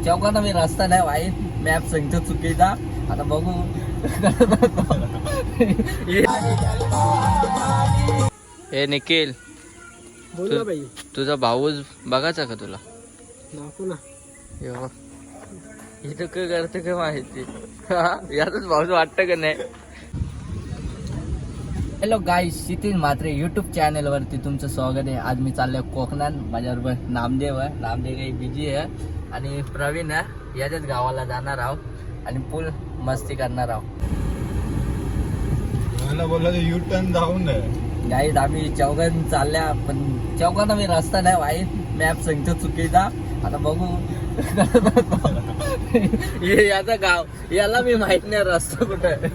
चौकात मी रस्ता नाही भाई, मॅप सांगतो चुकीचा. आता बघू. हे निखिल, बोल ना बाई. तुझा भाऊच बघायचा का तुला? नको ना. इथं काय करते काय माहिती. यातच भाऊच वाटतं का नाही. हॅलो गाईस, क्षितिज म्हात्रे युट्यूब चॅनल वरती तुमचं स्वागत आहे. आज मी चाललोय कोकणात. माझ्याबरोबर नामदेव आहे. नामदेव काही बिझी आहे आणि प्रवीण आहे. याच्याच गावाला जाणार आहोत आणि फुल मस्ती करणार आहोत. मला बोलला यू टर्न जाऊन गाईस आम्ही चौघात चालल्या, पण चौघात आम्ही रस्ता नाही भाई, मॅप सांगतो चुकीचा. आता बघू. याचा गाव याला मी माहित नाही रस्ता कुठं.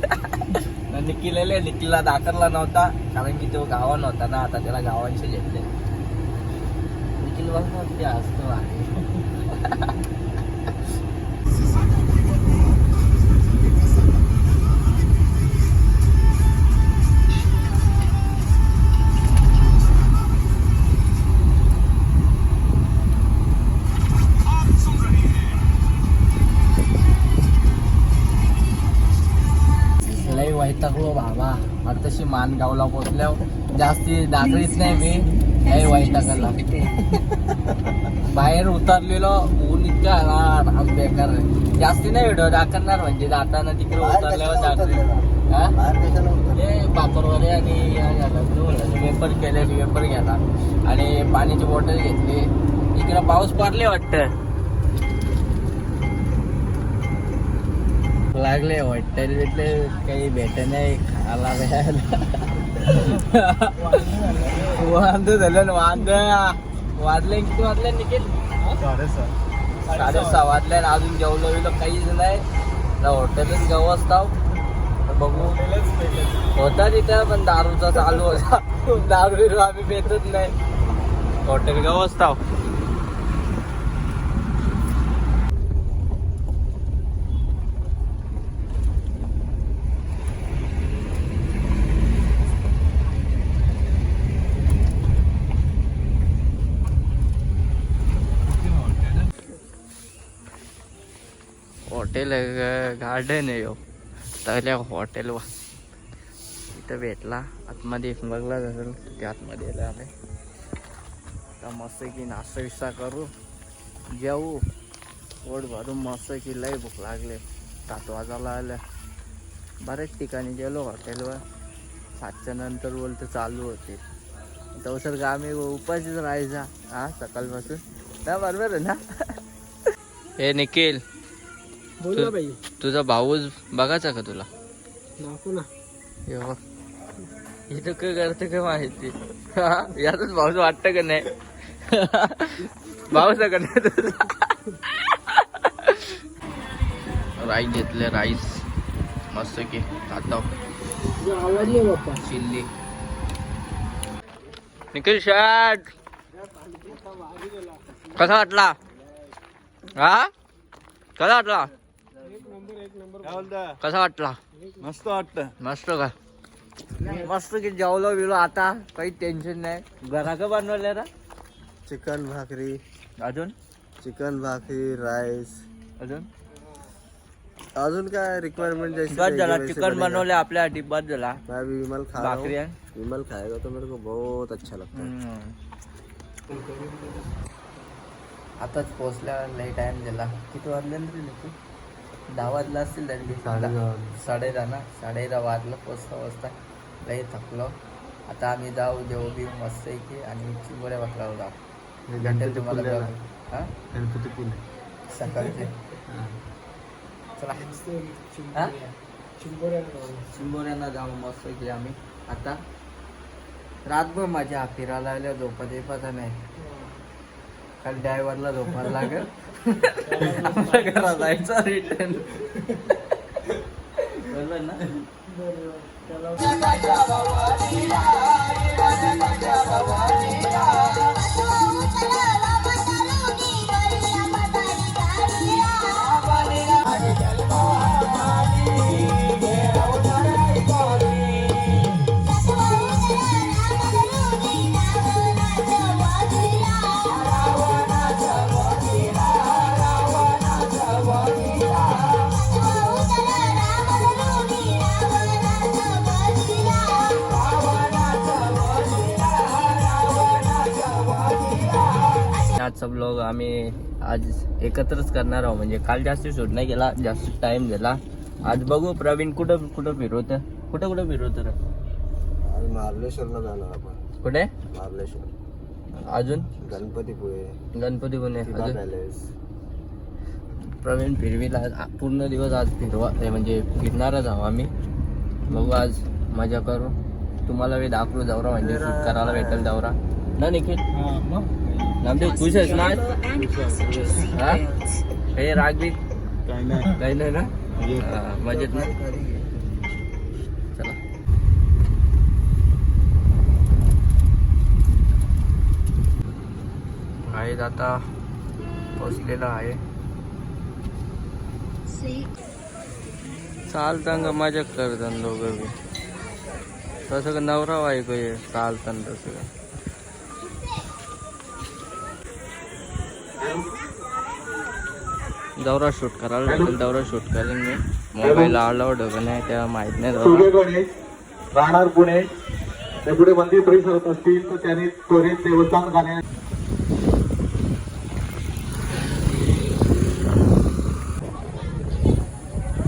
निखिलला दाखवला नव्हता कारण की तो गावा नव्हता ना. आता त्याला गावांशी घेतले. निखिल बघ असतो आहे. लय वैतागलो बाबा. आताशी मानगावला पोचल्यावर जास्ती दाखवीत नाही मी. लय वैतागला. बाहेर उतरलेलो ऊन इतका आला बेकार. जास्ती नाही व्हिडिओ दाखवणार, म्हणजे जाताना तिकडे उतरल्यावर दाखवले पापरवाले आणि वेपर केले. वेपर घ्यायला आणि पाण्याची बॉटल घेतली. इकडे पाऊस पडले वाटतं. लागले हॉटेल भेटले काही भेट नाही खायला प्यायला. वांद झालं ना. वाजले किती वाजले निखिल? 6:30 वाजले. अजून जेवलो बिलो काहीच नाही. हॉटेलच व्यवस्था बघू होता तिथं, पण दारूचा चालू होता. दारू आम्ही पेतच नाही. हॉटेल व्यवस्था हॉटेल गार्डन आहे हो. त्या हॉटेलवर इथं भेटला. आतमध्ये बघला असेल ते आतमध्ये आले. आता मस्त की नाश्ता विस्ता करू, जेवू, पोट भरून मस्त की. लय भूक लागले. 7 वाजायला आल्या. बऱ्याच ठिकाणी गेलो हॉटेलवर. 7च्या नंतर बोलतं चालू होते. तवसर का आम्ही उपाशीच राहायचा हा सकाळपासून. ना बरोबर आहे ना. हे निखिल, बोल ना बाई. तुझा भाऊच बघायचा का तुला? नको ना. इथं काय करते काय माहिती. यातच भाऊच वाटतं का नाही. भाऊच का नाही तुझा. राईस घेतले. राईस मस्त की खाता. आवाज नाही बाप्पा. चिल्ली. निखिल शर्ट कसा वाटला? हा कसा वाटला? कसा वाटला? मस्त वाटतं. मस्त का? मस्त की जेवलो बिलो. आता काही टेन्शन नाही. घरा का बनवलं ना? चिकन भाकरी. अजून चिकन भाकरी, राईस. अजून काय रिक्वायरमेंट बस झाला. चिकन बनवले आपल्यासाठी बस झाला. मैं भी विमल खा रहा हूँ. भाकरी विमल खाएगा तो मेरे को बहुत अच्छा लगता है. आताच पोहोचल्या. लई टाइम दिला. किती वाजले ना रे? 10 वाजला असतील तरी. 10:30 ना. 10:30 वाजलं पोचता. लई थकलो. आता आम्ही जाऊ देऊ मस्त की आणि चिंबोऱ्या बकरावर जाऊ. भेटेल तुम्हाला. हा गणपतीपुळे सकाळचे. चला चिंबोऱ्यांना जाऊ मस्त की आम्ही. आता रातभर माझ्या फिरायला आल्या. झोपत नाही. काल ड्रायव्हरला झोपायला लागेल. आपल्या घरात जायचं रिटर्न. बरोबर ना. सब लोक आम्ही आज एकत्रच करणार आहोत. म्हणजे काल जास्त शूट नाही केला, जास्त टाइम गेला. आज बघू प्रवीण कुठं कुठं फिरवतं, कुठं कुठं फिरवतं रे. आणि मार्लेश्वरला जाणार आपण. कुठे मार्लेश्वर, अजून गणपतीपुळे, गणपतीपुणे शिवा अजून. पॅलेस. प्रवीण फिरवीला पूर्ण दिवस आज म्हणजे फिरणारच आहोत आम्ही. बघू आज मजा करू. तुम्हाला मी दाखवू दौरा, म्हणजे शूट करायला भेटेल दौरा ना निखिल. नामदेव खुश आहेस ना? हा हे रागबी काही नाही ना. मजेत ना. चला आहेत आता पोचलेला आहे. चालताना मजा करतात दोघं बी. तसं का नवरा बायको आहे चालताना तसं का. दौरा शूट करायला लागेल, दौरा शूट करेन मी. मोबाईल अलाउड का नाही त्या माहित नाही. दौरा राहणार पुणे, ते पुढे मंदिर परिसर होत असतील तर त्याने त्वरित देवस्थान गाणे.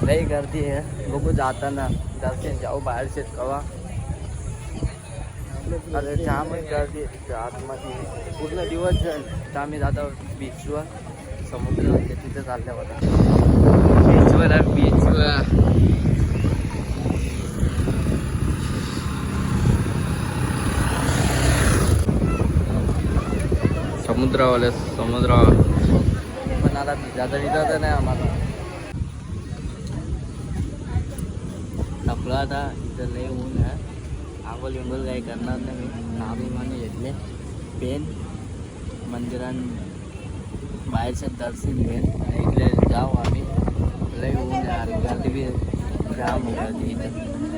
लई गर्दी आहे. बघू जाताना दर्शन जाऊ बाहेर शेत कवा. अरे जामच गर्दी आहे तिथं आतमध्ये. पूर्ण दिवस जाईल तर आम्ही जातो बीचवर, समुद्र म्हणजे तिथं चालल्या होता. बीचवर आहे, बीचवर. समुद्रावाले समुद्रावर पण आता जाता नाही आम्हाला. टाकलं आता इथं लय ऊन आहे. आंघोळ विंगोल काही करणार नाही मी. नाभिमाने घेतले पेन. मंदिरात बाहेरचं दर्शन घेईन आणि इकडे जाऊ आम्ही. लय ऊन आहे, गर्दी बी जाम गर्दी इथं.